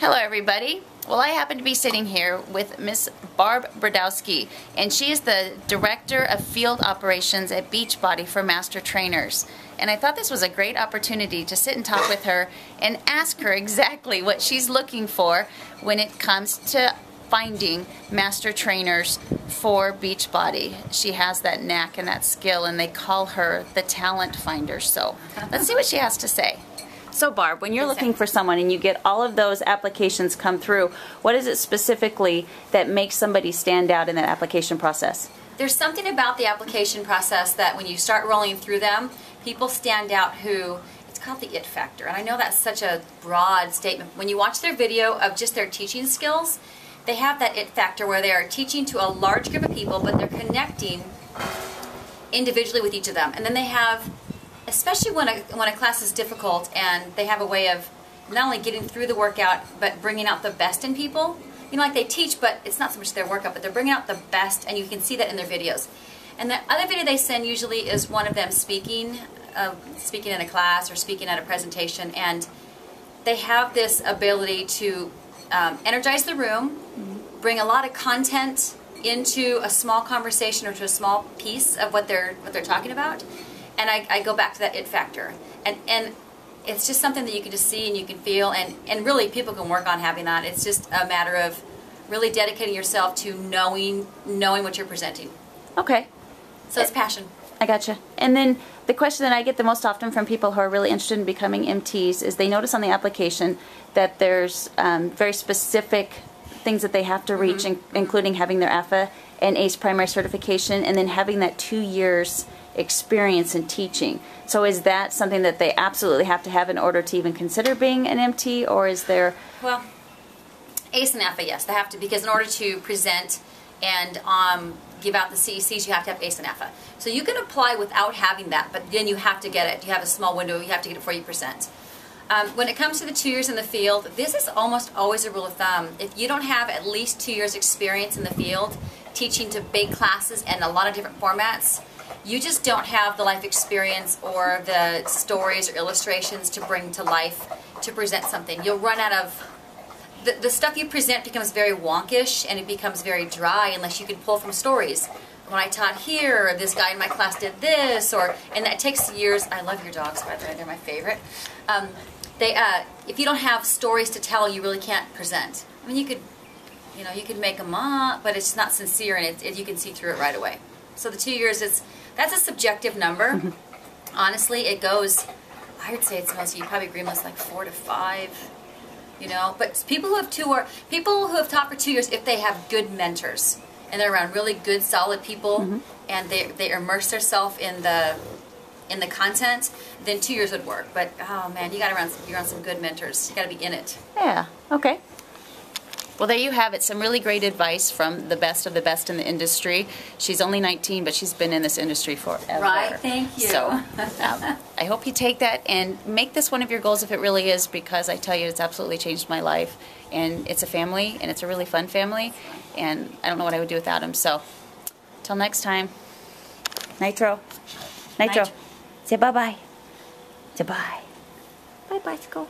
Hello everybody. Well, I happen to be sitting here with Miss Barb Brodowsky, and she is the Director of Field Operations at Beachbody for Master Trainers. And I thought this was a great opportunity to sit and talk with her and ask her exactly what she's looking for when it comes to finding master trainers for Beachbody. She has that knack and that skill, and they call her the talent finder. So let's see what she has to say. So Barb, when you're looking for someone and you get all of those applications come through, what is it specifically that makes somebody stand out in that application process? There's something about the application process that when you start rolling through them, people stand out who, it's called the it factor. And I know that's such a broad statement. When you watch their video of just their teaching skills, they have that it factor where they are teaching to a large group of people, but they're connecting individually with each of them. And then they have, especially when a class is difficult and they have a way of not only getting through the workout, but bringing out the best in people. You know, like they teach, but it's not so much their workout, but they're bringing out the best, and you can see that in their videos. And the other video they send usually is one of them speaking in a class or speaking at a presentation, and they have this ability to energize the room, bring a lot of content into a small conversation or to a small piece of what they're talking about. And I go back to that it factor. And it's just something that you can just see and you can feel, and really people can work on having that. It's just a matter of really dedicating yourself to knowing what you're presenting. Okay. So it's passion. I gotcha. And then the question that I get the most often from people who are really interested in becoming MTs is they notice on the application that there's very specific things that they have to reach, including having their AFA and ACE primary certification, and then having that 2 years experience in teaching. So is that something that they absolutely have to have in order to even consider being an MT, or is there... Well, ACE and AFA, yes, they have to, because in order to present and give out the CECs, you have to have ACE and AFA. So you can apply without having that, but then you have to get it. You have a small window, you have to get it before you present. When it comes to the 2 years in the field, this is almost always a rule of thumb. If you don't have at least 2 years experience in the field, teaching to big classes and a lot of different formats, you just don't have the life experience or the stories or illustrations to bring to life to present something. You'll run out of... The stuff you present becomes very wonkish and it becomes very dry unless you can pull from stories. When I taught here, this guy in my class did this, and that takes years. I love your dogs, by the way, they're my favorite. If you don't have stories to tell, you really can't present. I mean, you could make them up, but it's not sincere, and you can see through it right away. So the 2 years, that's a subjective number. Honestly, it goes, I would say it's most, you probably agree most like 4 to 5, you know. But people who have taught for 2 years, if they have good mentors and they're around really good, solid people, and they immerse themselves in the content, then 2 years would work. But oh man, you got to be around some good mentors. You got to be in it. Yeah. Okay. Well, there you have it. Some really great advice from the best of the best in the industry. She's only 19, but she's been in this industry forever. Right, thank you. So I hope you take that and make this one of your goals if it really is, because I tell you, it's absolutely changed my life. And it's a family, and it's a really fun family, and I don't know what I would do without him. So till next time, Nitro. Nitro. Say bye-bye. Say bye. Bye, bicycle.